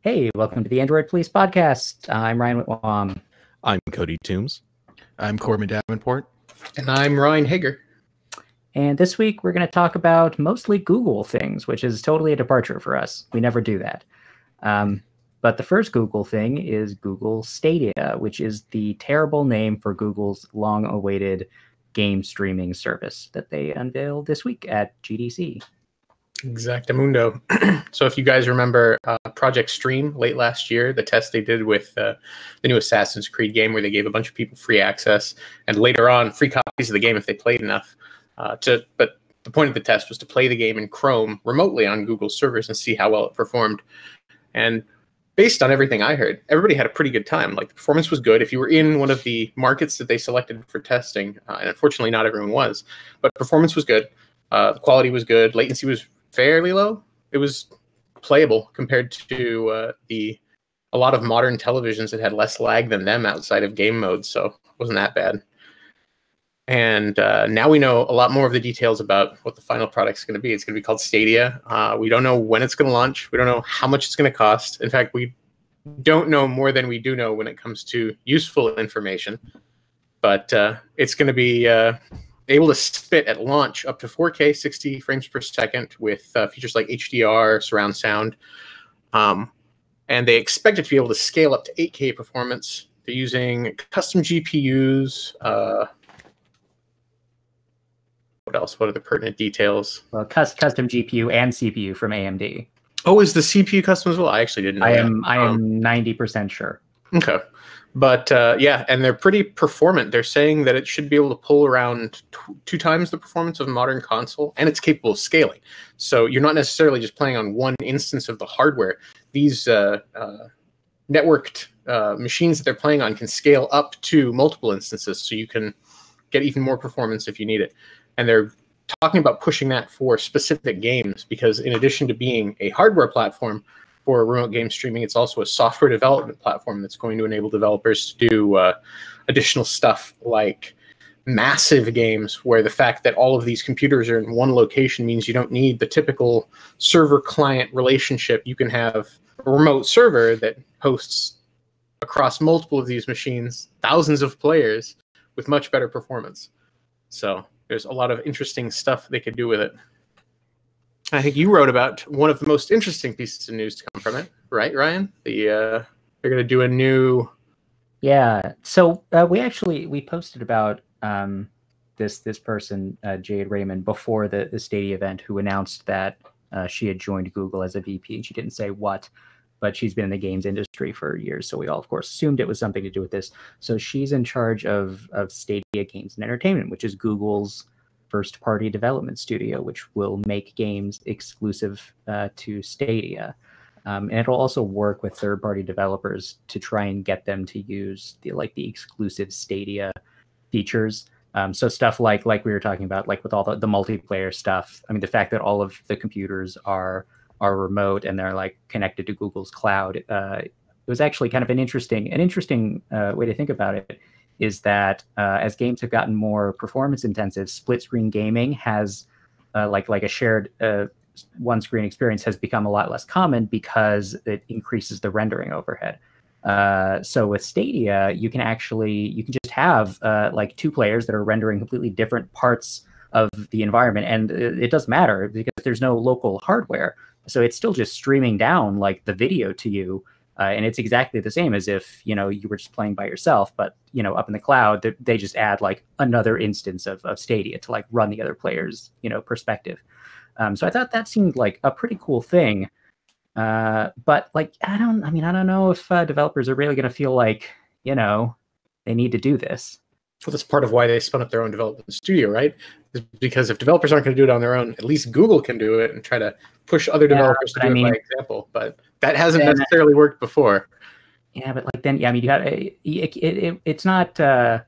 Hey, welcome to the Android Police Podcast. I'm Ryan Whitwam. I'm Cody Toombs. I'm Corbin Davenport. And I'm Ryan Hager. And this week we're going to talk about mostly Google things, which is totally a departure for us. We never do that. But the first Google thing is Google Stadia, which is the terrible name for Google's long-awaited game streaming service that they unveiled this week at GDC. Exactamundo. So if you guys remember Project Stream late last year, the test they did with the new Assassin's Creed game where they gave a bunch of people free access and later on free copies of the game if they played enough. But the point of the test was to play the game in Chrome remotely on Google servers and see how well it performed. And based on everything I heard, everybody had a pretty good time. Like, the performance was good. If you were in one of the markets that they selected for testing, and unfortunately not everyone was, but performance was good. The quality was good. Latency was fairly low. It was playable compared to a lot of modern televisions that had less lag than them outside of game mode, so it wasn't that bad. And now we know a lot more of the details about what the final product's going to be. It's going to be called Stadia. We don't know when it's going to launch. We don't know how much it's going to cost. In fact, we don't know more than we do know when it comes to useful information. But it's going to be able to spit at launch up to 4K 60 frames per second with features like HDR, surround sound. And they expect it to be able to scale up to 8K performance. They're using custom GPUs. What else? What are the pertinent details? Well, custom GPU and CPU from AMD. Oh, is the CPU custom as well? I actually didn't know I am 90% sure. Okay. But yeah, and they're pretty performant. They're saying that it should be able to pull around two times the performance of a modern console, and it's capable of scaling. So you're not necessarily just playing on one instance of the hardware. These networked machines that they're playing on can scale up to multiple instances, so you can get even more performance if you need it. And they're talking about pushing that for specific games because in addition to being a hardware platform for remote game streaming, it's also a software development platform that's going to enable developers to do additional stuff like massive games where the fact that all of these computers are in one location means you don't need the typical server-client relationship. You can have a remote server that hosts across multiple of these machines, thousands of players with much better performance. So there's a lot of interesting stuff they could do with it. I think you wrote about one of the most interesting pieces of news to come from it, right, Ryan? They're going to do a new... Yeah. So we posted about this person, Jade Raymond, before the Stadia event, who announced that she had joined Google as a VP. She didn't say what, but she's been in the games industry for years, so we all, of course, assumed it was something to do with this. So she's in charge of Stadia Games and Entertainment, which is Google's first-party development studio, which will make games exclusive to Stadia. And it'll also work with third-party developers to try and get them to use the exclusive Stadia features. So stuff like we were talking about, like with all the multiplayer stuff. I mean, the fact that all of the computers are remote and they're like connected to Google's cloud. It was actually kind of an interesting way to think about it. Is that as games have gotten more performance intensive, split screen gaming has like a shared one screen experience has become a lot less common because it increases the rendering overhead. So with Stadia, you can just have like two players that are rendering completely different parts of the environment, and it doesn't matter because there's no local hardware. So it's still just streaming down like the video to you. And it's exactly the same as if, you were just playing by yourself, but, up in the cloud, they just add like another instance of Stadia to like run the other player's, perspective. So I thought that seemed like a pretty cool thing. But like, I don't know if developers are really going to feel like, they need to do this. Well, that's part of why they spun up their own development studio, right? Because if developers aren't going to do it on their own, at least Google can do it and try to push other developers to do it by example. But that hasn't necessarily worked before. Yeah, but like then, you got it's not a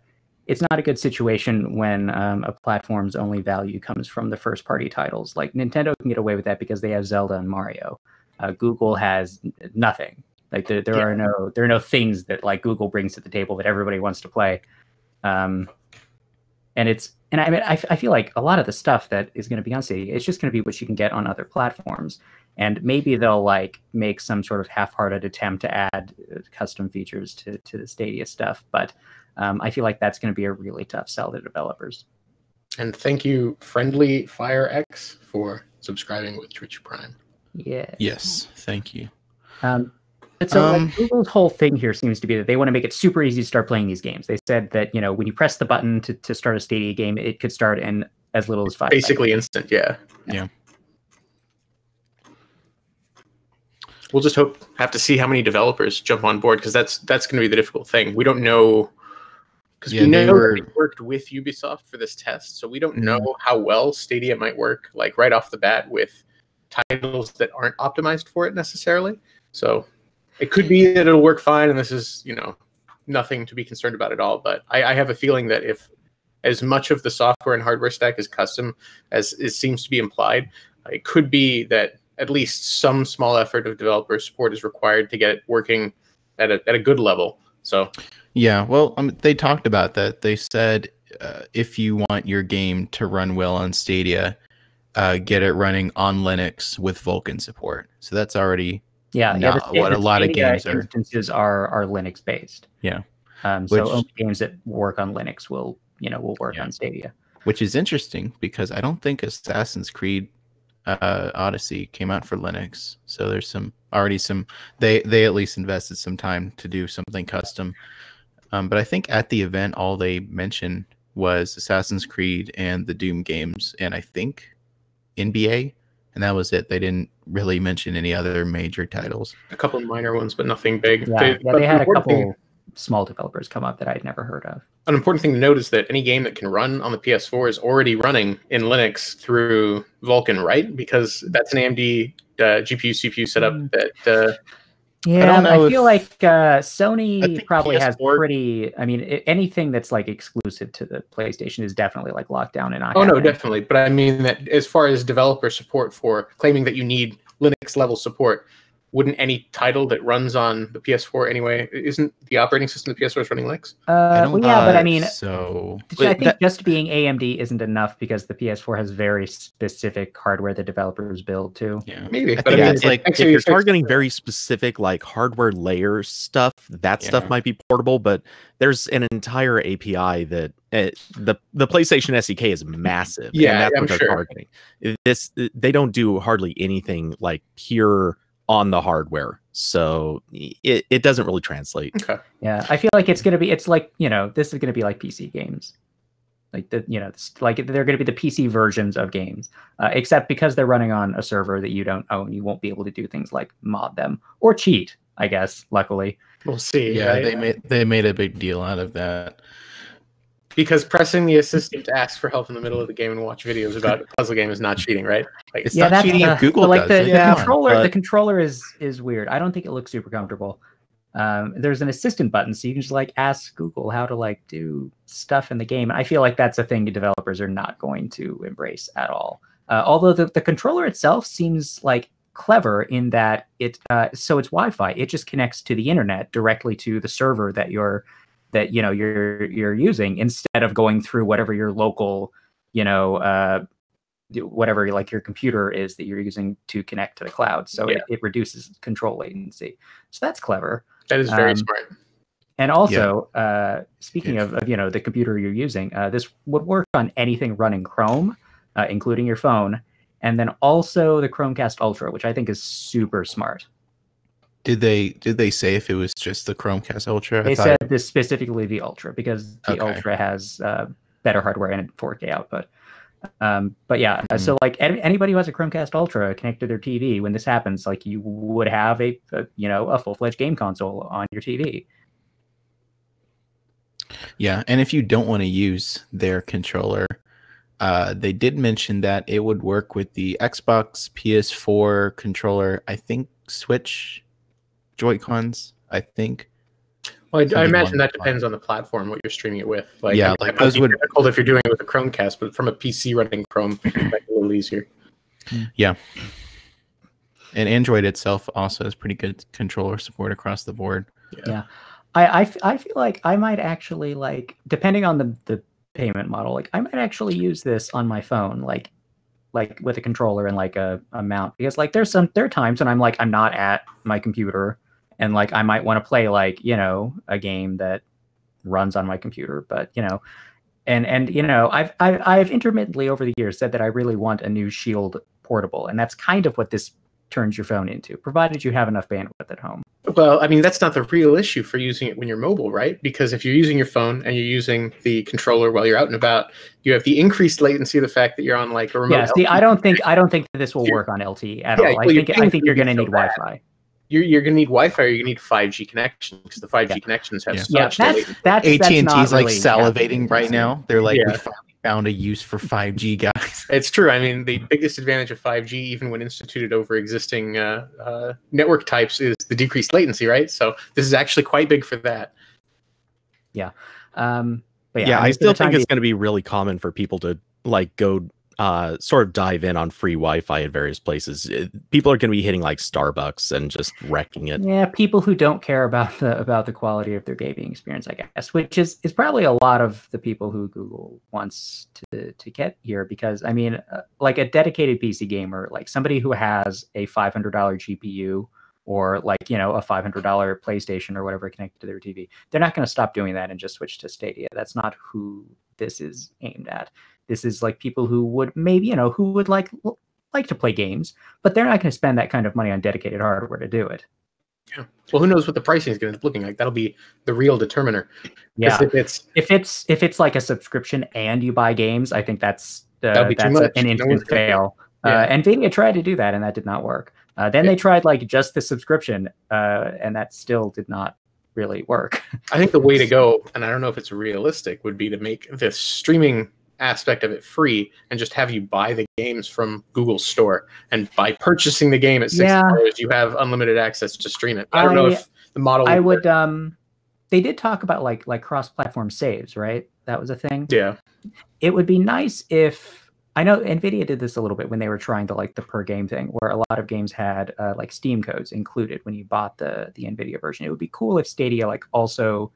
good situation when a platform's only value comes from the first party titles. Like Nintendo can get away with that because they have Zelda and Mario. Google has nothing. Like there are no things that like Google brings to the table that everybody wants to play. And I feel like a lot of the stuff that is going to be on Stadia, it's just going to be what you can get on other platforms. and maybe they'll like make some sort of half-hearted attempt to add custom features to the Stadia stuff. But I feel like that's going to be a really tough sell to developers. And thank you, Friendly Fire X, for subscribing with Twitch Prime. Yeah. Yes, thank you. But so like, Google's whole thing here seems to be that they want to make it super easy to start playing these games. They said that, you know, when you press the button to start a Stadia game, it could start in as little as 5 Basically seconds. instant, yeah. Yeah. We'll just have to see how many developers jump on board, because that's going to be the difficult thing. We don't know, because we know that we worked with Ubisoft for this test, so we don't know how well Stadia might work, like right off the bat, with titles that aren't optimized for it necessarily. So it could be that it'll work fine, and this is, you know, nothing to be concerned about at all. But I have a feeling that if as much of the software and hardware stack is custom as it seems to be implied, it could be that at least some small effort of developer support is required to get it working at a good level. So yeah, well, they talked about that. They said if you want your game to run well on Stadia, get it running on Linux with Vulkan support. So that's already what a lot of games are. Instances are Linux based. Yeah. So only games that work on Linux will work on Stadia. Which is interesting, because I don't think Assassin's Creed Odyssey came out for Linux. So there's they at least invested some time to do something custom. But I think at the event, all they mentioned was Assassin's Creed and the Doom games, and I think NBA, and that was it. They didn't really mention any other major titles. A couple of minor ones, but nothing big. They had a couple small developers come up that I'd never heard of. An important thing to note is that any game that can run on the PS4 is already running in Linux through Vulkan, right? Because that's an AMD GPU CPU setup that. I feel like Sony probably has pretty. I mean, anything that's like exclusive to the PlayStation is definitely like locked down and not. Oh no, definitely. But I mean that as far as developer support for claiming that you need Linux level support, wouldn't any title that runs on the PS4 anyway? Isn't the operating system of the PS4 is running Linux? But I mean, I think just being AMD isn't enough, because the PS4 has very specific hardware that developers build too. Yeah, maybe. But it's like if you're targeting very specific like hardware layer stuff, that stuff might be portable. But there's an entire API that the PlayStation SDK is massive. Yeah, and that's I'm what they're targeting. They don't do hardly anything like pure on the hardware, so it doesn't really translate. Okay. Yeah, I feel like it's like, you know, this is gonna be like PC games, like like they're gonna be the PC versions of games, except because they're running on a server that you don't own, you won't be able to do things like mod them or cheat, I guess. Luckily, we'll see. Yeah, right? they made a big deal out of that. Because pressing the assistant to ask for help in the middle of the game and watch videos about a puzzle game is not cheating, right? Like, it's not cheating if Google like does it. The controller is weird. I don't think it looks super comfortable. There's an assistant button, so you can just like ask Google how to like do stuff in the game. I feel like that's a thing developers are not going to embrace at all. Although the controller itself seems like clever in that so it's Wi-Fi. It just connects to the internet directly to the server that you're using, instead of going through whatever your local, whatever like your computer is that you're using to connect to the cloud. So it reduces control latency. So that's clever. That is very smart. And also, speaking of the computer you're using, this would work on anything running Chrome, including your phone, and then also the Chromecast Ultra, which I think is super smart. Did they say if it was just the Chromecast Ultra? They said this specifically the Ultra, because the Ultra has better hardware and 4K output. But yeah, so like anybody who has a Chromecast Ultra connected to their TV, when this happens, like you would have a full-fledged game console on your TV. Yeah, and if you don't want to use their controller, they did mention that it would work with the Xbox, PS4 controller, I think Switch Joy-Cons, I think. Well, I imagine that depends on the platform, what you're streaming it with. Like, yeah, like those would be difficult if you're doing it with a Chromecast, but from a PC running Chrome, it might be a little easier. Yeah. And Android itself also has pretty good controller support across the board. Yeah. I feel like I might actually, like, depending on the payment model, like I might actually use this on my phone, like like with a controller and like a mount, because like there are times when I'm not at my computer and like I might want to play like, you know, a game that runs on my computer, but you know, and you know, I've intermittently over the years said that I really want a new Shield portable, and that's kind of what this turns your phone into, provided you have enough bandwidth at home. Well, I mean, that's not the real issue for using it when you're mobile, right? Because if you're using your phone and you're using the controller while you're out and about, you have the increased latency of the fact that you're on like a remote. Yeah, see, I don't think that this will work on LTE at all. I think you're going to need Wi-Fi. You're going to need Wi-Fi, or you're going to need 5G connection, because the 5G connections have such latency. AT&T's like salivating right now. They're like, we finally found a use for 5G, guys. It's true. I mean, the biggest advantage of 5G, even when instituted over existing network types, is the decreased latency, right? So this is actually quite big for that. Yeah. But yeah, I still think it's going to be really common for people to like go sort of dive in on free Wi-Fi at various places. People are going to be hitting like Starbucks and just wrecking it. Yeah, people who don't care about the quality of their gaming experience, I guess, which is probably a lot of the people who Google wants to get here. Because I mean, like a dedicated PC gamer, like somebody who has a $500 GPU or like, you know, a $500 PlayStation or whatever connected to their TV, they're not going to stop doing that and just switch to Stadia. That's not who this is aimed at. This is like people who would maybe, you know, who would like to play games, but they're not going to spend that kind of money on dedicated hardware to do it. Yeah. Well, who knows what the pricing is going to be looking like? That'll be the real determiner. Yeah. If it's like a subscription and you buy games, I think that's an instant fail. Nvidia tried to do that and that did not work. Then they tried like just the subscription, and that still did not really work. I think the way to go, and I don't know if it's realistic, would be to make the streaming aspect of it free and just have you buy the games from Google's store. And by purchasing the game at $60, you have unlimited access to stream it. I don't know if the model would they did talk about like cross-platform saves, right? That was a thing. Yeah. It would be nice if, I know Nvidia did this a little bit when they were trying to like the per game thing, where a lot of games had like Steam codes included when you bought the Nvidia version. It would be cool if Stadia like also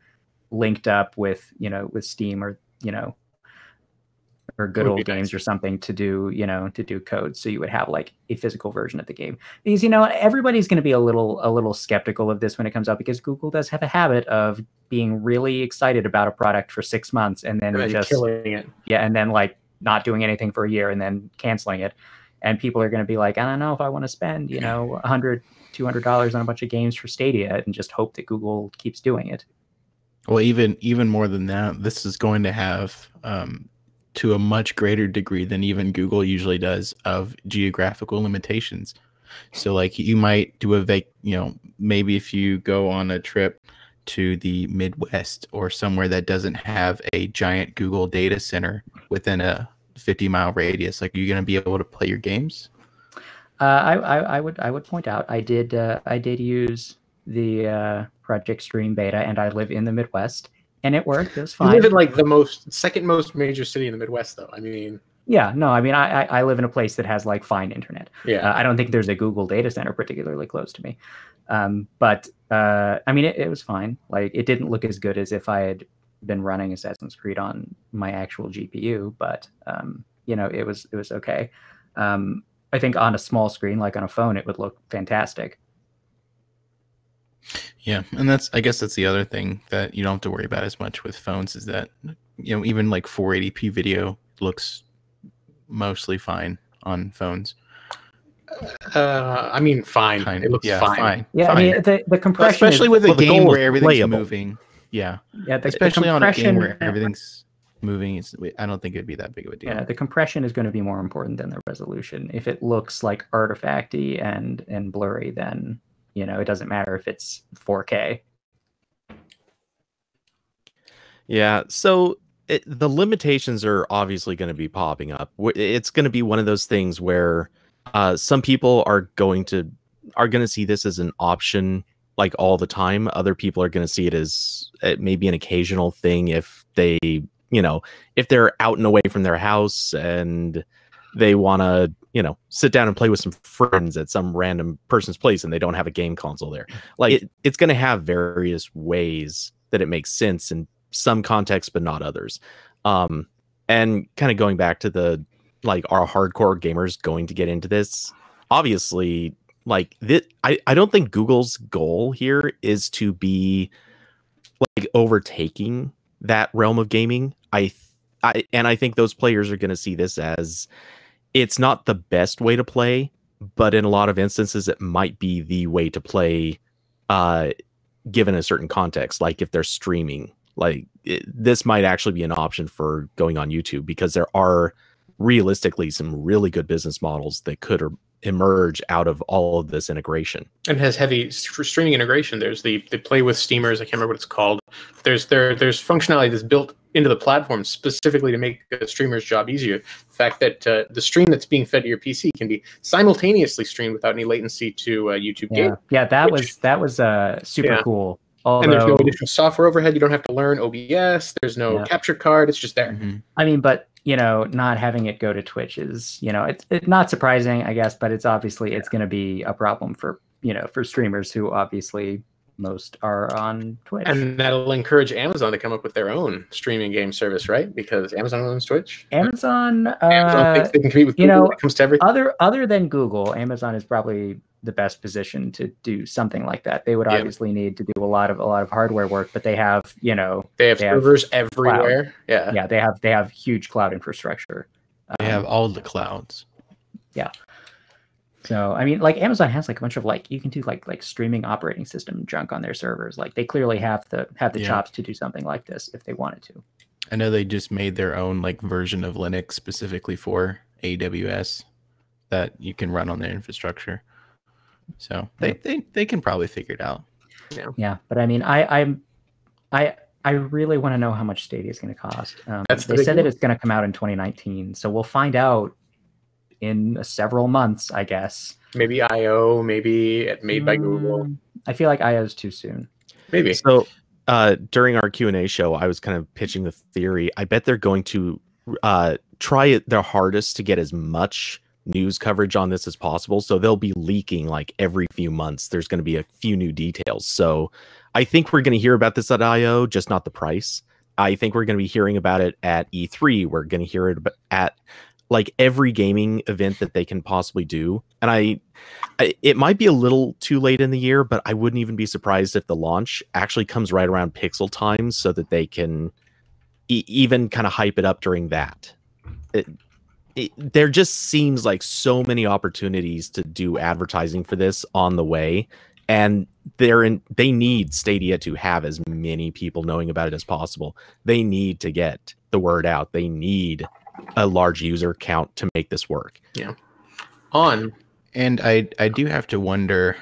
linked up with, you know, with Steam or, you know, or Good Old Games or something to do, you know, to do codes. So you would have like a physical version of the game. Because, you know, everybody's going to be a little skeptical of this when it comes out, because Google does have a habit of being really excited about a product for 6 months and then just killing it. Yeah. And then like not doing anything for a year and then canceling it. And people are going to be like, I don't know if I want to spend, you know, $100, $200 on a bunch of games for Stadia and just hope that Google keeps doing it. Well, even more than that, this is going to have, to a much greater degree than even Google usually does, of geographical limitations. So like you might do you know, maybe if you go on a trip to the Midwest or somewhere that doesn't have a giant Google data center within a 50-mile radius, like, are you going to be able to play your games? I would point out I did use the Project Stream beta, and I live in the Midwest. And it worked. It was fine. You live in like the second most major city in the Midwest, though. I mean, yeah, no, I mean, I live in a place that has like fine internet. Yeah, I don't think there's a Google data center particularly close to me. But I mean, it was fine. Like, it didn't look as good as if I had been running Assassin's Creed on my actual GPU, but you know, it was okay. I think on a small screen, like on a phone, it would look fantastic. Yeah, and I guess that's the other thing that you don't have to worry about as much with phones, is that, you know, even like 480p video looks mostly fine on phones. I mean, fine. It looks fine. Yeah, fine. I mean, the compression, especially with a game where everything's moving. Yeah, especially on a game where everything's moving. I don't think it'd be that big of a deal. Yeah, the compression is going to be more important than the resolution. If it looks like artifacty and blurry, then, you know, it doesn't matter if it's 4K. Yeah, so the limitations are obviously going to be popping up. It's going to be one of those things where some people are going to see this as an option like all the time. Other people are going to see it as maybe an occasional thing if they, you know, if they're out and away from their house and they want to, you know, sit down and play with some friends at some random person's place and they don't have a game console there. Like, it's going to have various ways that it makes sense in some contexts, but not others. And kind of going back to the like are hardcore gamers going to get into this? Obviously, like I don't think Google's goal here is to be like overtaking that realm of gaming. I think those players are going to see this as it's not the best way to play, but in a lot of instances, it might be the way to play, given a certain context. Like if they're streaming, like this might actually be an option for going on YouTube, because there are realistically some really good business models that could emerge out of all of this integration. And has heavy streaming integration. There's the play with steamers. I can't remember what it's called. There's functionality that's built into the platform specifically to make a streamer's job easier. The fact that the stream that's being fed to your PC can be simultaneously streamed without any latency to YouTube game. Yeah, that was super cool. Although, and there's no additional software overhead. You don't have to learn OBS. There's no capture card. It's just there. Mm-hmm. I mean, but not having it go to Twitch is, it's not surprising, I guess, but it's obviously it's going to be a problem for for streamers who obviously most are on Twitch. And that'll encourage Amazon to come up with their own streaming game service, right? Because Amazon owns Twitch. Amazon thinks they can compete with Google when it comes to everything. Other than Google, Amazon is probably the best position to do something like that. They would obviously need to do a lot of hardware work, but they have they have servers everywhere. Cloud. Yeah, they have huge cloud infrastructure. They have all the clouds. Yeah. So I mean, like Amazon has like a bunch of you can do like streaming operating system junk on their servers. Like they clearly have the chops to do something like this if they wanted to. I know they just made their own version of Linux specifically for AWS that you can run on their infrastructure. So they can probably figure it out. Yeah, but I mean, I really want to know how much Stadia is going to cost. They said that it's going to come out in 2019, so we'll find out in several months, I guess. Maybe IO, maybe made by Google. I feel like IO is too soon. Maybe. So during our Q&A show, I was kind of pitching the theory. I bet they're going to try their hardest to get as much news coverage on this as possible. So they'll be leaking every few months. There's going to be a few new details. So I think we're going to hear about this at IO, just not the price. I think we're going to be hearing about it at E3. We're going to hear it at every gaming event that they can possibly do. And it might be a little too late in the year, but I wouldn't even be surprised if the launch actually comes right around Pixel time, so that they can even kind of hype it up during that. There just seems like so many opportunities to do advertising for this on the way, and they need Stadia to have as many people knowing about it as possible. They need to get the word out. They need a large user count to make this work. Yeah. And I do have to wonder,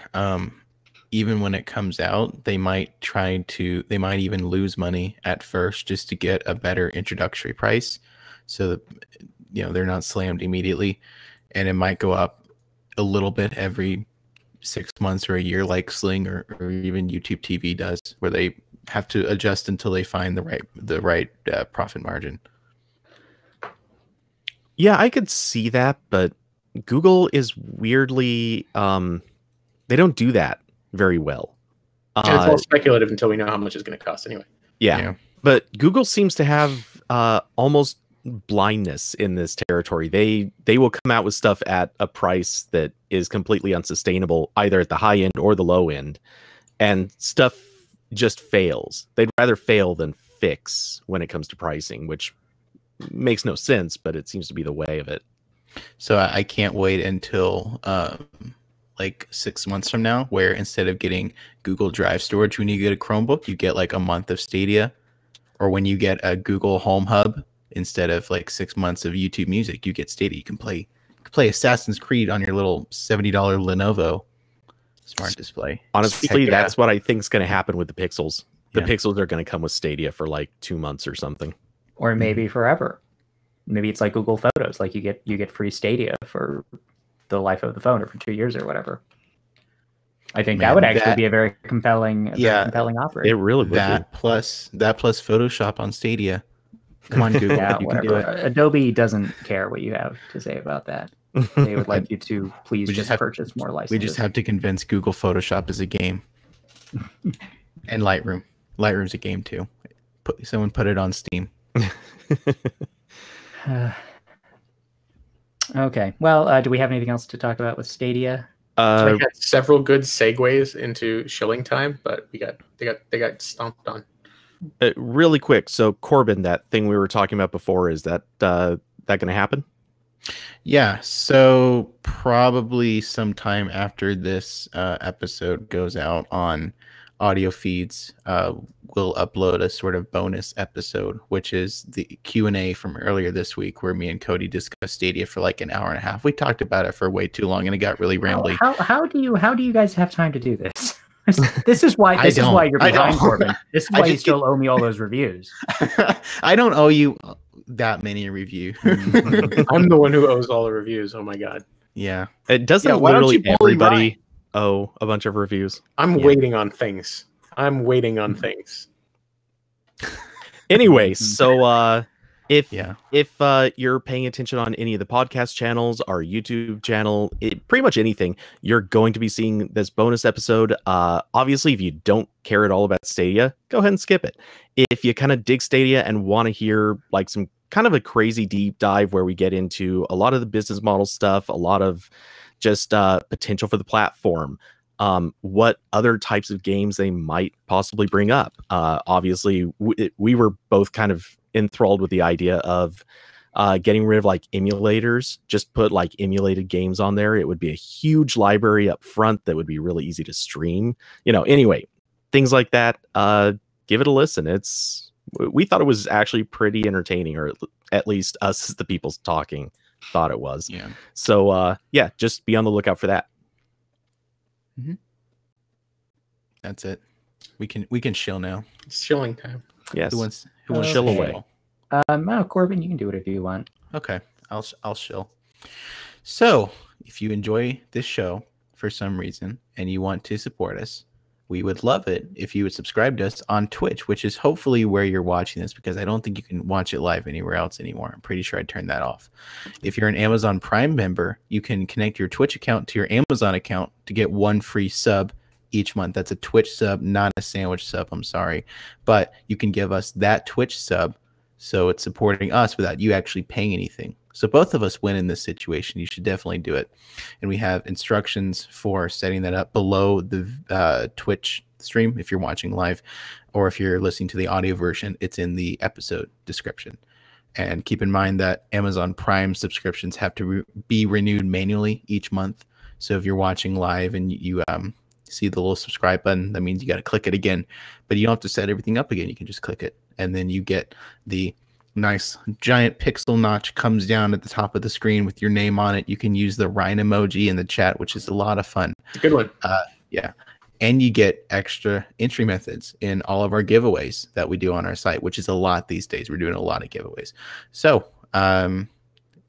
even when it comes out, they might even lose money at first just to get a better introductory price, so that they're not slammed immediately, and it might go up a little bit every 6 months or a year, like Sling or even YouTube TV does, where they have to adjust until they find the right profit margin. Yeah, I could see that, but Google is weirdly they don't do that very well. And it's all speculative until we know how much it's going to cost anyway. Yeah. But Google seems to have almost blindness in this territory. They will come out with stuff at a price that is completely unsustainable, either at the high end or the low end, and stuff just fails. They'd rather fail than fix when it comes to pricing, which makes no sense, but it seems to be the way of it. So I can't wait until 6 months from now, where instead of getting Google Drive storage when you get a Chromebook, you get a month of Stadia, or when you get a Google Home Hub, instead of 6 months of YouTube Music, you get Stadia. You can play Assassin's Creed on your little $70 Lenovo smart display. Honestly, that's what I think is going to happen with the Pixels. The Pixels are going to come with Stadia for 2 months or something. Or maybe forever. Maybe it's like Google Photos, you get free Stadia for the life of the phone, or for 2 years or whatever. I think that would actually be a very compelling offer. It really would. That plus Photoshop on Stadia. Come on, Google. Yeah, you whatever. can do it. Adobe doesn't care what you have to say about that. They would like you to please just purchase more licenses. We just have to convince Google Photoshop is a game. And Lightroom. Lightroom's a game too. Someone put it on Steam. Okay. Well, do we have anything else to talk about with Stadia? I had several good segues into shilling time, but they got stomped on. Really quick. So Corbin, that thing we were talking about before, is that going to happen? Yeah, so probably sometime after this episode goes out on audio feeds, we'll upload a sort of bonus episode, which is the Q&A from earlier this week, where me and Cody discussed Stadia for like an hour and a half. We talked about it for way too long, and it got really rambly. How do you guys have time to do this? This is why you're behind, Corbin. This is why you still owe me all those reviews. I don't owe you that many reviews. I'm the one who owes all the reviews. Oh my god. Yeah. It doesn't literally everybody owe a bunch of reviews. I'm waiting on things. Anyway, so if you're paying attention on any of the podcast channels, our YouTube channel, pretty much anything, you're going to be seeing this bonus episode. Obviously, if you don't care at all about Stadia, go ahead and skip it. If you kind of dig Stadia and want to hear like some kind of a crazy deep dive where we get into a lot of the business model stuff, a lot of just potential for the platform, what other types of games they might possibly bring up. Obviously, we were both kind of enthralled with the idea of getting rid of like emulators. Just put like emulated games on there. It would be a huge library up front that would be really easy to stream. Anyway, things like that. Give it a listen. We thought it was actually pretty entertaining, or at least us, the people talking, thought it was. Yeah. So just be on the lookout for that. Mm-hmm. That's it. We can chill now. It's shilling time. Yes. Who wants chill away? Corbin, you can do whatever you want. Okay, I'll chill. So, if you enjoy this show for some reason and you want to support us, we would love it if you would subscribe to us on Twitch, which is hopefully where you're watching this, because I don't think you can watch it live anywhere else anymore. I'm pretty sure I turned that off. If you're an Amazon Prime member, you can connect your Twitch account to your Amazon account to get one free sub each month. That's a Twitch sub, not a sandwich sub. I'm sorry. But you can give us that Twitch sub, so it's supporting us without you actually paying anything. So both of us win in this situation. You should definitely do it. And we have instructions for setting that up below the Twitch stream if you're watching live, or if you're listening to the audio version, it's in the episode description. And keep in mind that Amazon Prime subscriptions have to be renewed manually each month. So if you're watching live and you see the little subscribe button, that means you got to click it again. But you don't have to set everything up again. You can just click it, and then you get the nice giant pixel notch comes down at the top of the screen with your name on it. You can use the Rhine emoji in the chat, which is a lot of fun. It's a good one. Yeah. And you get extra entry methods in all of our giveaways that we do on our site, which is a lot these days. We're doing a lot of giveaways. So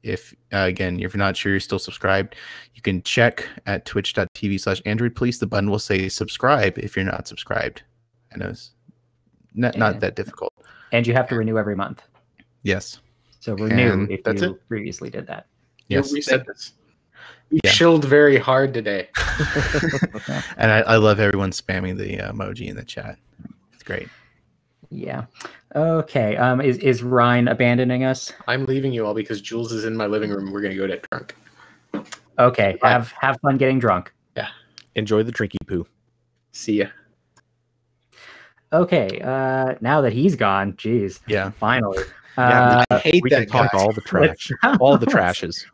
if you're not sure you're still subscribed, you can check at twitch.tv/Android Police. The button will say subscribe if you're not subscribed. I know it's not that difficult. And you have to renew every month. Yes. So renew And if that's you previously did that. Yes. We said this. You chilled very hard today. And I love everyone spamming the emoji in the chat. It's great. Yeah. Okay. Is Ryan abandoning us? I'm leaving you all because Jules is in my living room. We're gonna go get drunk. Okay. Have fun getting drunk. Yeah. Enjoy the drinky poo. See ya. Okay. Now that he's gone, geez. Yeah. Finally. I hate we that can talk guy. all the trash, all the trashes.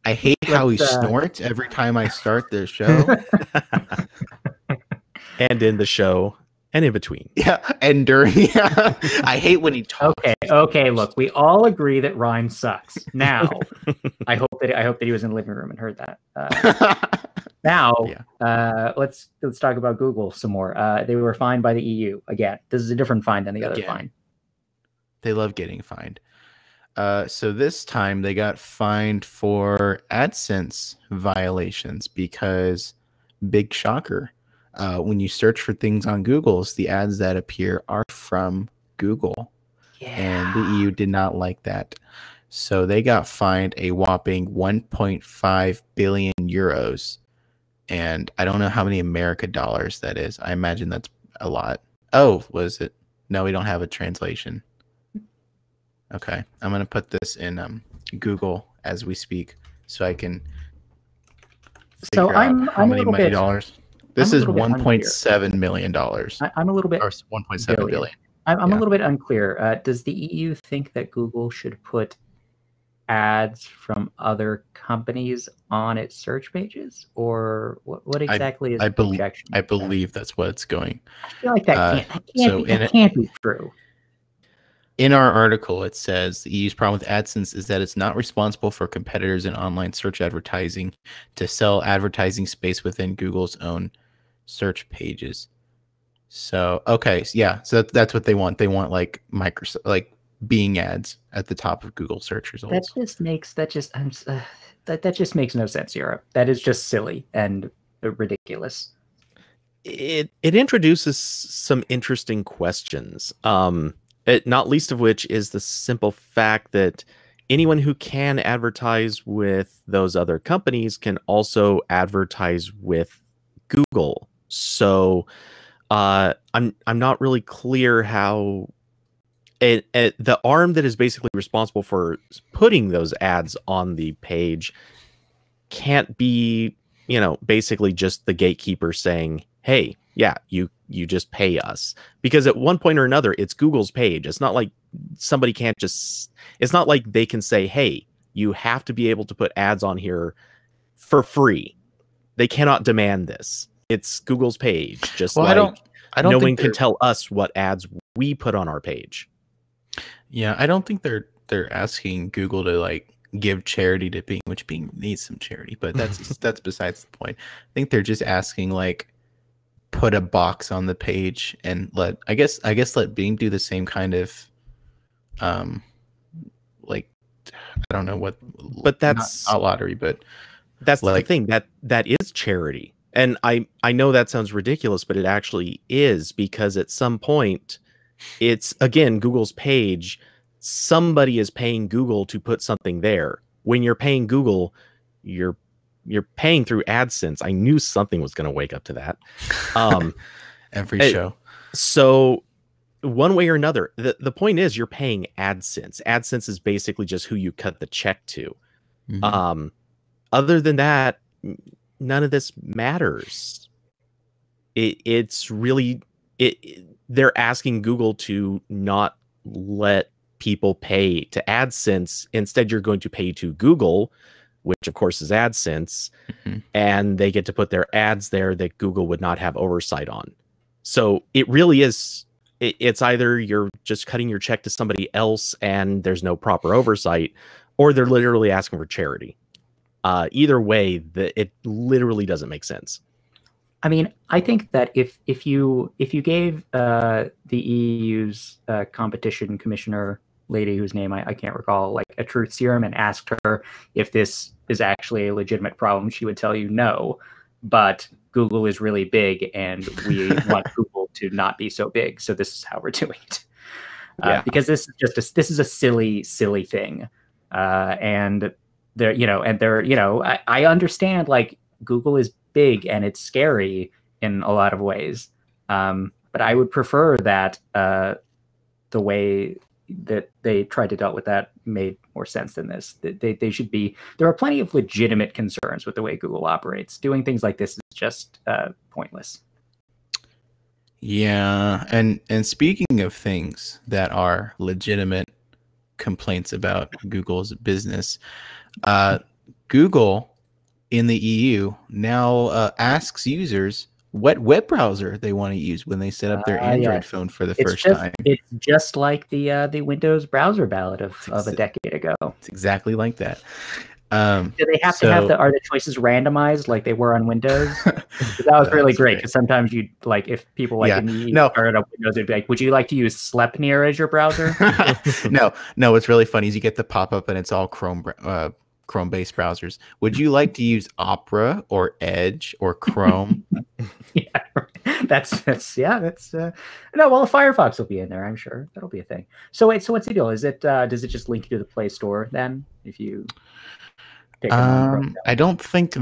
I hate how he snorts every time I start the show. And in the show and in between. Yeah, and during. I hate when he talks. Okay. Look, we all agree that Ryan sucks. Now, I hope that he was in the living room and heard that. Now, let's talk about Google some more. They were fined by the EU again. This is a different fine than the other fine. They love getting fined. So this time they got fined for AdSense violations because, big shocker, when you search for things on Google's, the ads that appear are from Google. Yeah. And the EU did not like that. So they got fined a whopping 1.5 billion euros. And I don't know how many American dollars that is. I imagine that's a lot. Oh, was it? No, we don't have a translation. Okay, I'm going to put this in Google as we speak so I can So figure out how I'm a many little money bit dollars. This I'm a is little bit unclear. $1.7 million, I'm a little bit or 1.7 billion. I'm a Yeah. little bit unclear. Does the EU think that Google should put ads from other companies on its search pages, or what exactly is the objection? I believe that's what it's going. I feel like that So can't be true. in our article, it says the EU's problem with AdSense is that it's not responsible for competitors in online search advertising to sell advertising space within Google's own search pages. So, okay, yeah, so that's what they want. They want like Microsoft, like Bing ads at the top of Google search results. That just makes no sense, Europe. That is just silly and ridiculous. It introduces some interesting questions. Not least of which is the simple fact that anyone who can advertise with those other companies can also advertise with Google. So I'm not really clear how the arm that is basically responsible for putting those ads on the page can't be, basically just the gatekeeper saying, hey, yeah, you just pay us, because at one point or another it's Google's page. It's not like somebody can't just, it's not like they can say, hey, you have to be able to put ads on here for free. They cannot demand this. It's Google's page, just well, like I don't no think one can tell us what ads we put on our page. Yeah, I don't think they're asking Google to like give charity to Bing, which Bing needs some charity, but that's besides the point. I think they're just asking like put a box on the page and let let Bing do the same kind of like I don't know what, but that's not lottery, but that's like, the thing, that is charity. And I know that sounds ridiculous, but it actually is, because at some point it's, again, Google's page. Somebody is paying Google to put something there. When you're paying Google, you're paying through AdSense. I knew something was going to wake up to that. Every show. So one way or another, the point is you're paying AdSense. AdSense is basically just who you cut the check to. Mm-hmm. Other than that, none of this matters. It's really they're asking Google to not let people pay to AdSense. Instead, you're going to pay to Google, which of course is AdSense, and they get to put their ads there that Google would not have oversight on. So it really is, it's either you're just cutting your check to somebody else and there's no proper oversight, or they're literally asking for charity. Either way, it literally doesn't make sense. I mean, I think that if you gave the EU's competition commissioner lady, whose name I can't recall, like a truth serum, and asked her if this is actually a legitimate problem, she would tell you no. But Google is really big, and we want Google to not be so big, so this is how we're doing it. Because this is a silly thing, and I understand, like, Google is big and it's scary in a lot of ways, but I would prefer that the way that they tried to deal with that made more sense than this. They should be. There are plenty of legitimate concerns with the way Google operates. Doing things like this is just pointless. Yeah, and speaking of things that are legitimate complaints about Google's business, Google in the EU now asks users what web browser they want to use when they set up their Android phone for the first time. It's just like the Windows browser ballad of a decade ago. It's exactly like that. Do they have to have are the choices randomized like they were on Windows? That was really great, because sometimes you, like, if people in the EU started up Windows, they'd be like, would you like to use Sleipnir as your browser? No, what's really funny is you get the pop-up and it's all Chrome-based browsers. Would you like to use Opera or Edge or Chrome? That's no. Well, Firefox will be in there, I'm sure. That'll be a thing. So wait, so what's the deal? Is it does it just link you to the Play Store then if you pick I don't think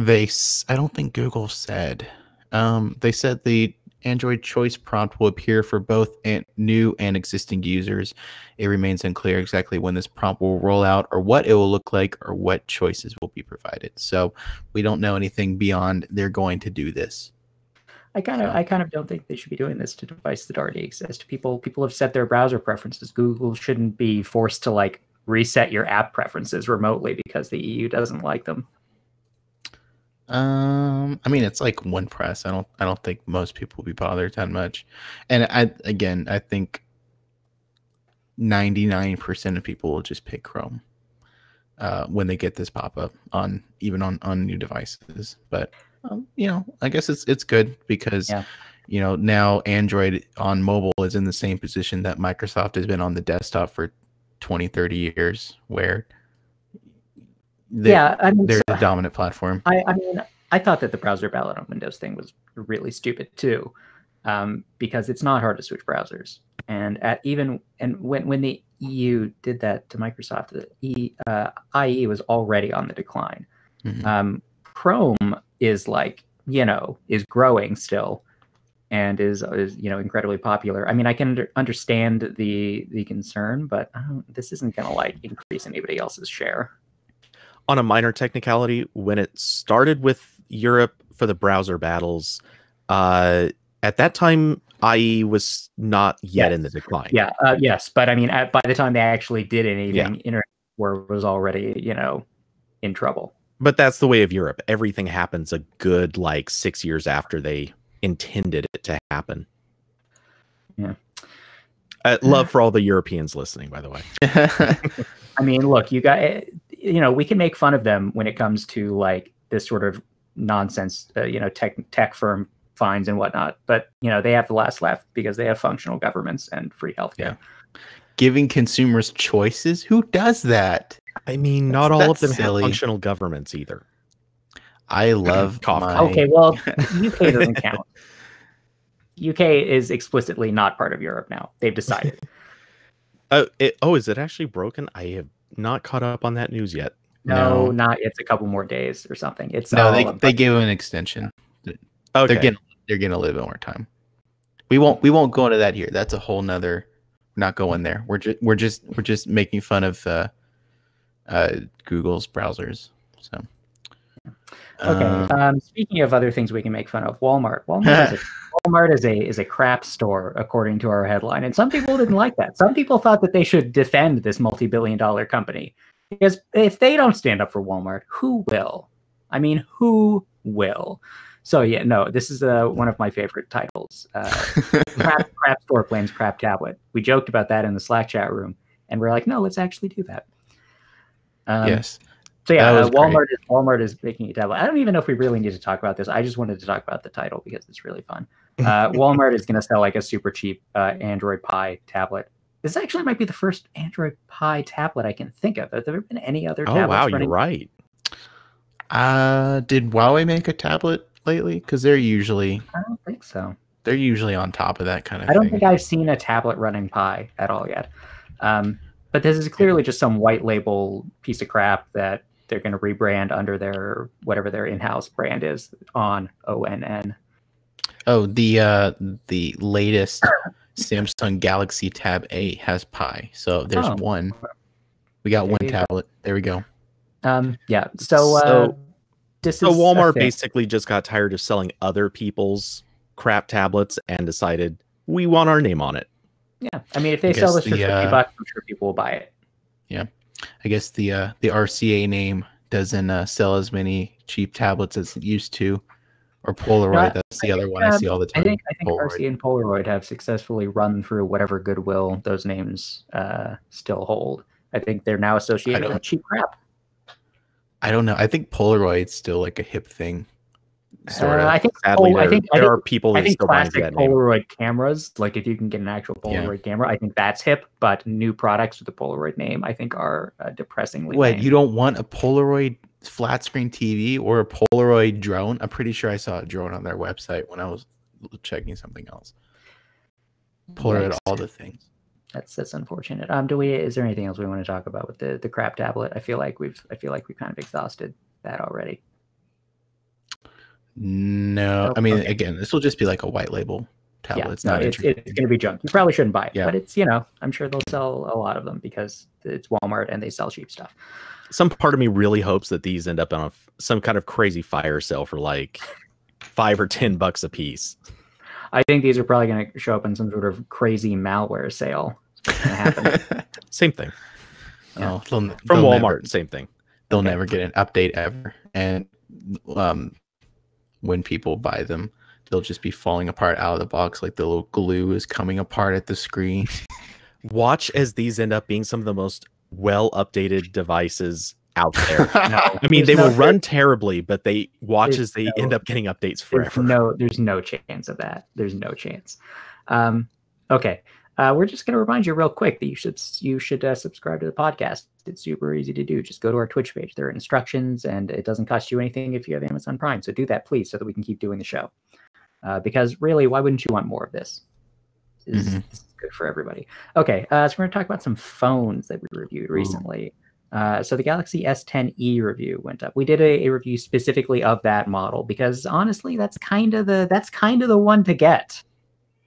Google said. They said the Android choice prompt will appear for both new and existing users. It remains unclear exactly when this prompt will roll out or what it will look like or what choices will be provided. So we don't know anything beyond they're going to do this. I kind of don't think they should be doing this to devices that already exist. People have set their browser preferences. Google shouldn't be forced to like reset your app preferences remotely because the EU doesn't like them. I mean, it's like WordPress. I don't think most people will be bothered that much. And I think 99% of people will just pick Chrome when they get this pop up on new devices. But you know, I guess it's good because you know, now Android on mobile is in the same position that Microsoft has been on the desktop for 20, 30 years, where they're the dominant platform. I mean, I thought that the browser ballot on Windows thing was really stupid too, because it's not hard to switch browsers. And when the EU did that to Microsoft, the IE was already on the decline. Mm-hmm. Chrome is like, you know, is growing still, and is you know, incredibly popular. I mean, I can understand the concern, but this isn't going to like increase anybody else's share. On a minor technicality, when it started with Europe for the browser battles, at that time, IE was not yet in the decline. Yeah, yes, but I mean, by the time they actually did anything, Internet was already, you know, in trouble. But that's the way of Europe. Everything happens a good like 6 years after they intended it to happen. Yeah. Love for all the Europeans listening, by the way. I mean, look, you know, we can make fun of them when it comes to like this sort of nonsense, you know, tech firm fines and whatnot. But, you know, they have the last laugh because they have functional governments and free healthcare. Yeah. Giving consumers choices? Who does that? I mean, not all of them have functional governments either. I love Okay, well, UK doesn't count. UK is explicitly not part of Europe now. They've decided. Is it actually broken? I have not caught up on that news yet. No, not. It's a couple more days or something. It's they gave an extension. Okay. They're getting a little bit more time. We won't go into that here. That's a whole nother. We're not going there. We're just making fun of Google's browsers. So. Okay. Speaking of other things we can make fun of, Walmart. Walmart is a crap store, according to our headline, and some people didn't like that. Some people thought that they should defend this multi-billion-dollar company because if they don't stand up for Walmart, who will? I mean, who will? So yeah, no, this is one of my favorite titles. Crap store blames crap tablet. We joked about that in the Slack chat room, and we're like, no, let's actually do that. Yes. So yeah, Walmart is making a tablet. I don't even know if we really need to talk about this. I just wanted to talk about the title because it's really fun. Walmart is going to sell like a super cheap Android Pie tablet. This actually might be the first Android Pie tablet I can think of. Have there been any other tablets? Oh wow, you're right. Did Huawei make a tablet lately? Because they're usually. I don't think so. They're usually on top of that kind of thing. I don't think I've seen a tablet running Pi at all yet. But this is clearly just some white label piece of crap that they're going to rebrand under their whatever their in-house brand is on ONN. Oh, the latest Samsung Galaxy Tab A has Pi. So there's one. We got one tablet. There we go. Yeah. So Walmart basically just got tired of selling other people's crap tablets and decided we want our name on it. Yeah. I mean, if they sell this for $50, I'm sure people will buy it. Yeah. I guess the RCA name doesn't sell as many cheap tablets as it used to, or Polaroid. That's the other one I see all the time. I think RCA and Polaroid have successfully run through whatever goodwill those names still hold. I think they're now associated with cheap crap. I don't know. I think Polaroid's still like a hip thing. Sort of. I think sadly there are people who still buy that name. Polaroid cameras, like if you can get an actual Polaroid camera, I think that's hip. But new products with the Polaroid name, I think, are depressingly. Wait, you don't want a Polaroid flat screen TV or a Polaroid drone? I'm pretty sure I saw a drone on their website when I was checking something else. Polaroid, all the things. That's unfortunate. Is there anything else we want to talk about with the crap tablet? I feel like we've kind of exhausted that already. No, I mean, again, this will just be like a white label tablet's no, not it's interesting. going to be junk. You probably shouldn't buy it, Yeah. but it's, I'm sure they'll sell a lot of them because it's Walmart and they sell cheap stuff. Some part of me really hopes that these end up on some kind of crazy fire sale for like $5 or $10 a piece. I think these are probably going to show up in some sort of crazy malware sale. It's going to happen. Same thing. Yeah. From Walmart, same thing. They'll never get an update ever. And when people buy them, they'll just be falling apart out of the box, like the little glue is coming apart at the screen. Watch as these end up being some of the most well-updated devices out there. I mean, they will run terribly, but they watch as they end up getting updates forever. There's no chance of that. There's no chance. Okay. We're just going to remind you real quick that you should subscribe to the podcast. It's super easy to do. Just go to our Twitch page. There are instructions, and it doesn't cost you anything if you have Amazon Prime. So do that, please, so that we can keep doing the show. Because really, why wouldn't you want more of this? This is good for everybody. Okay, so we're going to talk about some phones that we reviewed recently. So the Galaxy S10e review went up. We did a review specifically of that model because honestly, that's kind of the one to get.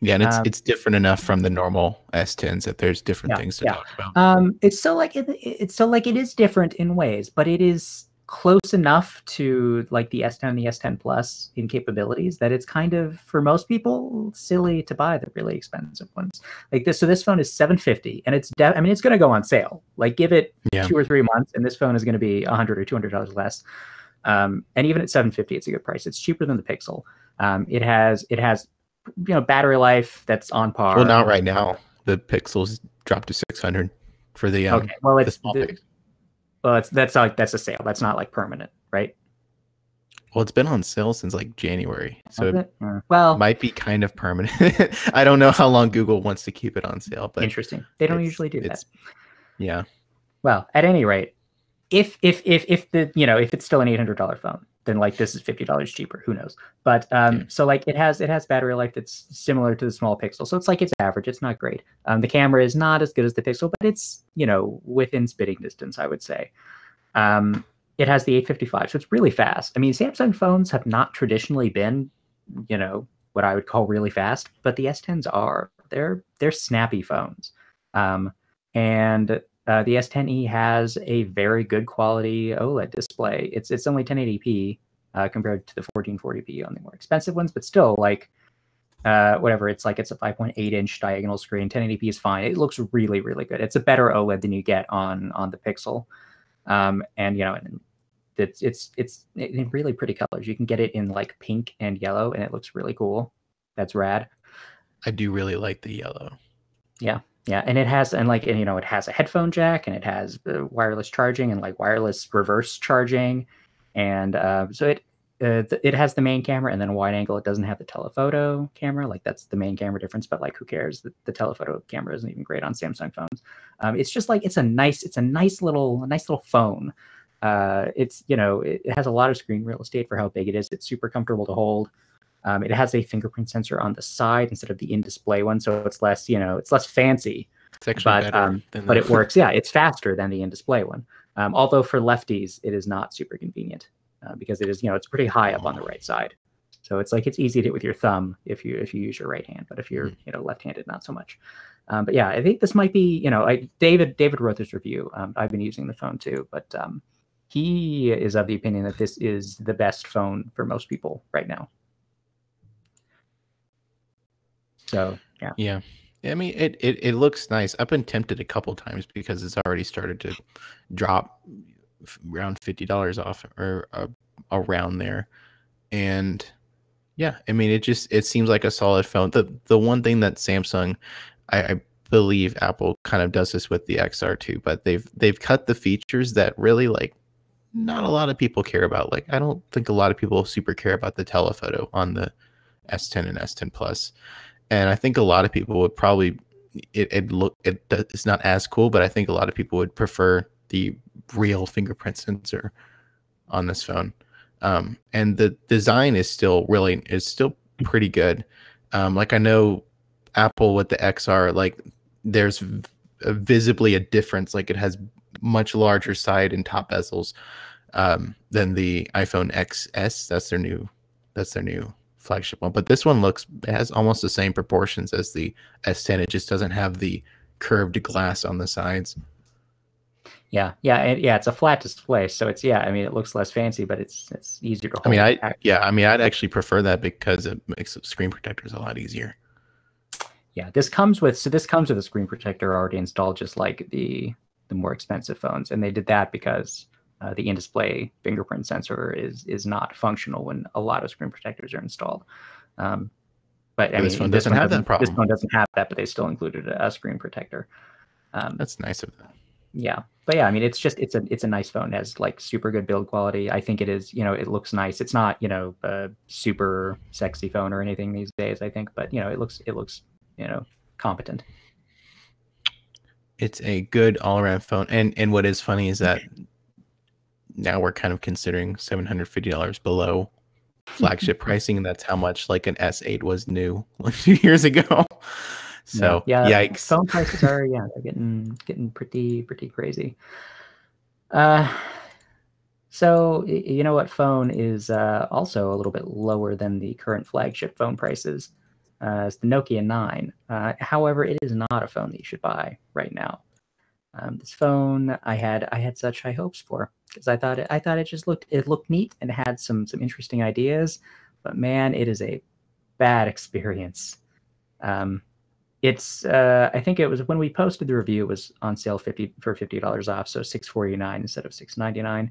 Yeah, and it's different enough from the normal S10s that there's different things to talk about. It's still like it is different in ways, but it is close enough to like the S10 and the S10 Plus in capabilities that it's kind of, for most people, silly to buy the really expensive ones like this. So this phone is $750, and it's it's going to go on sale. Like, give it 2 or 3 months, and this phone is going to be $100 or $200 less. And even at $750, it's a good price. It's cheaper than the Pixel. It has battery life that's on par. Well, not right now. The Pixels dropped to 600 for the okay. Well, it's Pixel. Well, that's a sale. That's not like permanent, right? Well, it's been on sale since like January, so it well, might be kind of permanent. I don't know how long Google wants to keep it on sale, but interesting. They don't usually do that. Yeah. Well, at any rate, if it's still an $800 phone, then like this is $50 cheaper. Who knows? But so like it has battery life that's similar to the small Pixel. So it's like it's average. It's not great. The camera is not as good as the Pixel, but it's within spitting distance, I would say. It has the 855, so it's really fast. I mean, Samsung phones have not traditionally been, what I would call really fast, but the S10s are. They're snappy phones. And the S10e has a very good quality OLED display. It's only 1080p compared to the 1440p on the more expensive ones, but still, like, whatever. It's a 5.8-inch diagonal screen. 1080p is fine. It looks really, really good. It's a better OLED than you get on the Pixel. And it's in really pretty colors. You can get it in like pink and yellow, and it looks really cool. That's rad. I do really like the yellow. Yeah. Yeah, and it has it has a headphone jack, and it has wireless charging and like wireless reverse charging, and so it has the main camera and then a wide angle. It doesn't have the telephoto camera. Like, that's the main camera difference, but like, who cares? The telephoto camera isn't even great on Samsung phones. It's just like it's a nice little phone. It has a lot of screen real estate for how big it is. It's super comfortable to hold. It has a fingerprint sensor on the side instead of the in-display one, so it's less, it's less fancy. It's actually better but it works. Yeah, it's faster than the in-display one. Although for lefties, it is not super convenient because it is, it's pretty high up on the right side. So it's like it's easy to hit with your thumb if you use your right hand, but if you're left-handed, not so much. But yeah, I think this might be, David wrote this review. I've been using the phone too, but he is of the opinion that this is the best phone for most people right now. So yeah. I mean, it looks nice. I've been tempted a couple times because it's already started to drop around $50 off or around there, and yeah, I mean, it seems like a solid phone. The one thing that Samsung, I believe Apple kind of does this with the XR2, but they've cut the features that really, like, not a lot of people care about. Like, I don't think a lot of people super care about the telephoto on the S10 and S10 Plus. And I think a lot of people would probably, it's not as cool, but I think a lot of people would prefer the real fingerprint sensor on this phone. And the design is still pretty good. Like, I know Apple with the XR, like, there's visibly a difference. Like, it has much larger side and top bezels than the iPhone XS. That's their new flagship one, but this one it has almost the same proportions as the S10. It just doesn't have the curved glass on the sides. Yeah, it's a flat display, so it's I mean, it looks less fancy, but it's easier to hold. I mean, I'd actually prefer that because it makes screen protectors a lot easier. Yeah, this comes with a screen protector already installed, just like the more expensive phones, and they did that because the in-display fingerprint sensor is not functional when a lot of screen protectors are installed. But I mean, this phone doesn't have that problem. This phone doesn't have that, but they still included a screen protector. That's nice of them. Yeah, but I mean, it's a nice phone. It has like super good build quality. I think it is. It looks nice. It's not a super sexy phone or anything these days, I think, but it looks competent. It's a good all-around phone. And what is funny is that now we're kind of considering $750 below flagship pricing, and that's how much like an S8 was new like 2 years ago. So yikes. Phone prices are they're getting pretty crazy. So you know what phone is also a little bit lower than the current flagship phone prices? It's the Nokia 9. However, it is not a phone that you should buy right now. This phone I had such high hopes for, because I thought it looked neat and had some interesting ideas, but man, it is a bad experience. It's I think it was when we posted the review, it was on sale for $50 off, so $649 instead of $699.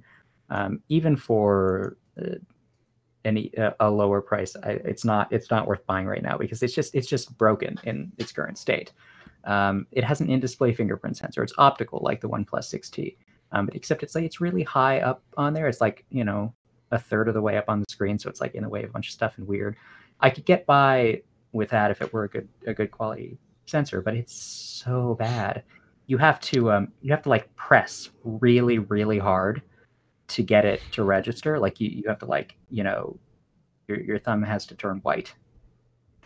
Even for a lower price, it's not worth buying right now, because it's just broken in its current state. It has an in-display fingerprint sensor. It's optical, like the OnePlus 6T, except it's really high up on there. It's like a third of the way up on the screen, so it's like in the way of a bunch of stuff and weird. I could get by with that if it were a good quality sensor, but it's so bad. You have to like press really, really hard to get it to register. Like you have to like your thumb has to turn white.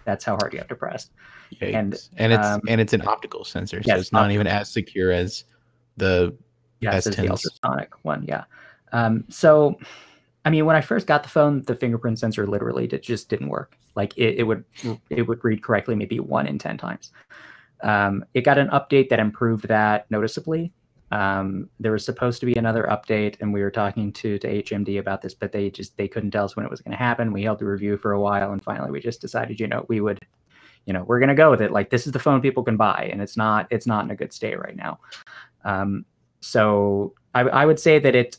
That's how hard you have to press. Yikes. And it's an optical sensor, so it's not even as secure as the S10s. The ultrasonic one. Yeah. So I mean, when I first got the phone, the fingerprint sensor literally just didn't work. Like it would read correctly maybe 1 in 10 times. It got an update that improved that noticeably. There was supposed to be another update, and we were talking to HMD about this, but they couldn't tell us when it was going to happen. We held the review for a while, and finally we just decided, we're going to go with it. Like, this is the phone people can buy, and it's not in a good state right now. So I would say that it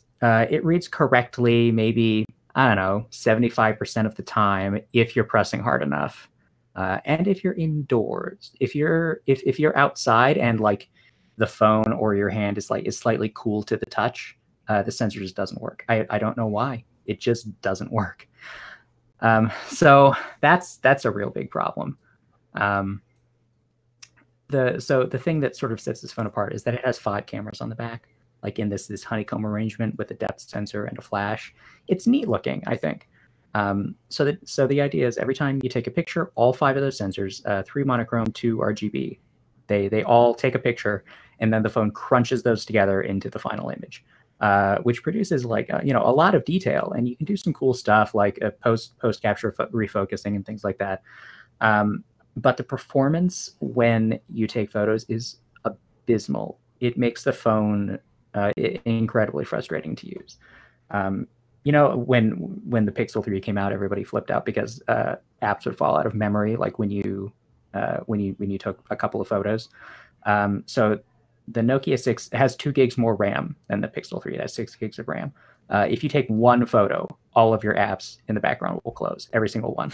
reads correctly, maybe, I don't know, 75% of the time if you're pressing hard enough. And if you're indoors, if you're outside and like the phone or your hand is slightly cool to the touch, the sensor just doesn't work. I don't know why. It just doesn't work. So that's a real big problem. The thing that sort of sets this phone apart is that it has 5 cameras on the back, like in this honeycomb arrangement with a depth sensor and a flash. It's neat looking, I think. So the idea is every time you take a picture, all 5 of those sensors, 3 monochrome, 2 RGB, they all take a picture, and then the phone crunches those together into the final image, which produces like a lot of detail, and you can do some cool stuff like post capture refocusing and things like that. But the performance when you take photos is abysmal. It makes the phone incredibly frustrating to use. When the Pixel 3 came out, everybody flipped out because apps would fall out of memory, like when you took a couple of photos. So the Nokia 6 has 2 gigs more RAM than the Pixel 3. It has 6 gigs of RAM. If you take one photo, all of your apps in the background will close, every single one.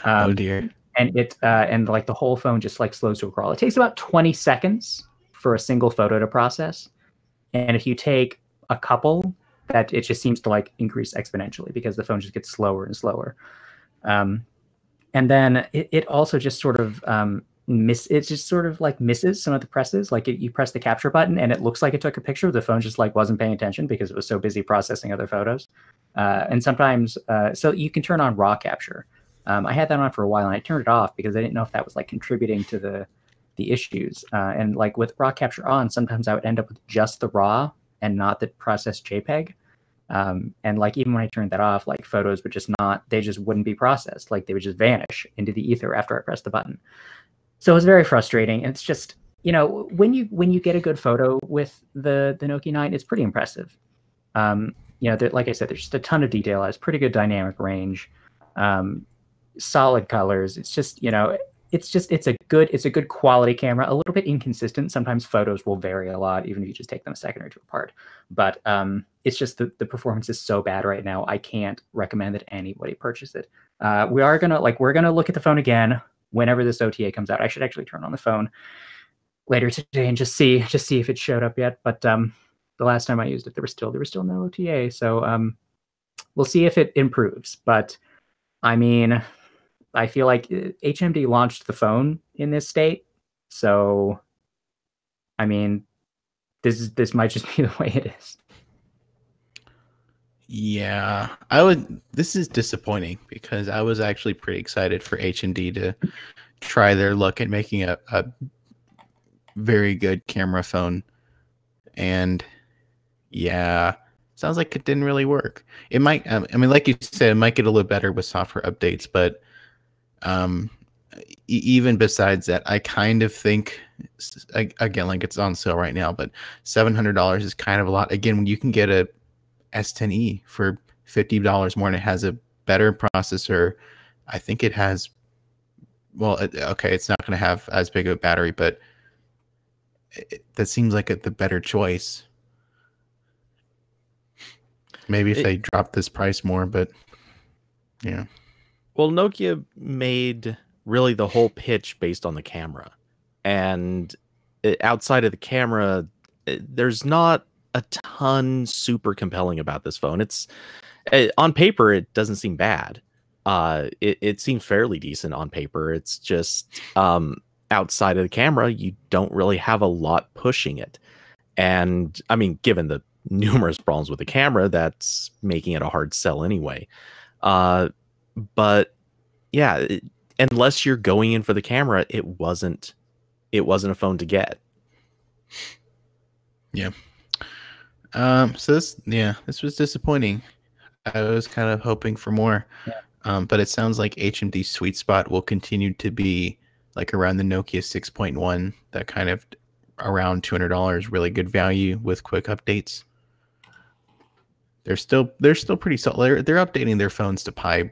Oh dear. And like the whole phone just like slows to a crawl. It takes about 20 seconds for a single photo to process. And if you take a couple, that it just seems to like increase exponentially because the phone just gets slower and slower. And then it also just sort of misses some of the presses. Like you press the capture button and it looks like it took a picture. The phone just like wasn't paying attention because it was so busy processing other photos. And sometimes, so you can turn on raw capture. I had that on for a while and I turned it off because I didn't know if that was like contributing to the issues. And like with raw capture on, sometimes I would end up with just the raw and not the processed JPEG. And like even when I turned that off, like photos would just they just wouldn't be processed. Like they would just vanish into the ether after I pressed the button. So it was very frustrating. And it's just, when you get a good photo with the Nokia 9, it's pretty impressive. Like I said, there's just a ton of detail. It has pretty good dynamic range, solid colors. It's just, it's a good quality camera. A little bit inconsistent. Sometimes photos will vary a lot, even if you just take them a second or two apart. But it's just the performance is so bad right now. I can't recommend that anybody purchase it. We're gonna look at the phone again whenever this OTA comes out. I should actually turn on the phone later today and just see if it showed up yet. But the last time I used it, there was still no OTA. So we'll see if it improves. But I mean, I feel like HMD launched the phone in this state. So I mean, this might just be the way it is. Yeah, this is disappointing because I was actually pretty excited for HMD to try their luck at making a very good camera phone. And yeah, sounds like it didn't really work. It might, like you said, it might get a little better with software updates, but even besides that, I kind of think, again, like it's on sale right now, but $700 is kind of a lot. Again, when you can get a S10e for $50 more and it has a better processor, I think it has, okay, it's not going to have as big of a battery, but that seems like the better choice. Maybe if they drop this price more, but yeah. Well, Nokia made really the whole pitch based on the camera. And outside of the camera, there's not a ton super compelling about this phone. It's on paper, it doesn't seem bad. It seems fairly decent on paper. It's just outside of the camera, you don't really have a lot pushing it. And I mean, given the numerous problems with the camera, that's making it a hard sell anyway. But yeah, unless you're going in for the camera, it wasn't a phone to get. Yeah. So this was disappointing. I was kind of hoping for more. Yeah. But it sounds like HMD's sweet spot will continue to be like around the Nokia 6.1, that kind of around $200, really good value with quick updates. They're still pretty solid. They're updating their phones to Pi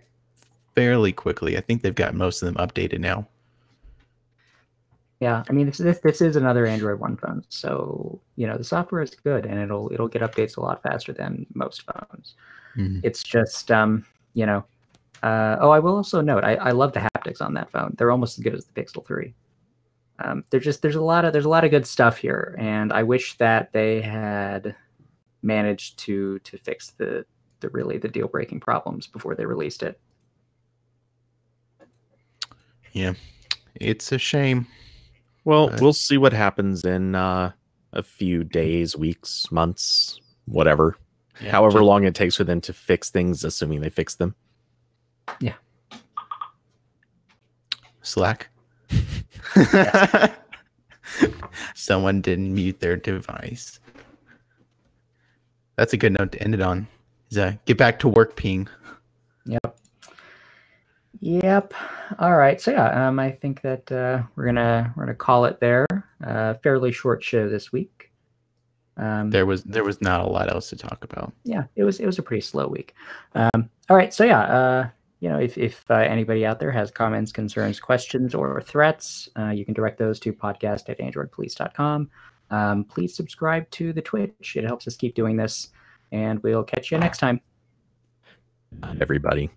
fairly quickly. I think they've got most of them updated now. Yeah, I mean this is another Android One phone, so the software is good and it'll get updates a lot faster than most phones. Mm-hmm. It's just I will also note I love the haptics on that phone. They're almost as good as the Pixel 3. There's a lot of good stuff here, and I wish that they had managed to fix the deal breaking problems before they released it. Yeah, it's a shame. Well, we'll see what happens in a few days, weeks, months, whatever. Yeah, however long it takes for them to fix things, assuming they fix them. Yeah. Slack. Someone didn't mute their device. That's a good note to end it on. Get back to work ping. Yep. All right. So yeah, I think that we're gonna call it there. Fairly short show this week. There was not a lot else to talk about. Yeah, it was a pretty slow week. All right. So yeah, if anybody out there has comments, concerns, questions, or threats, you can direct those to podcast@androidpolice.com. Please subscribe to the Twitch. It helps us keep doing this, and we'll catch you next time. Everybody.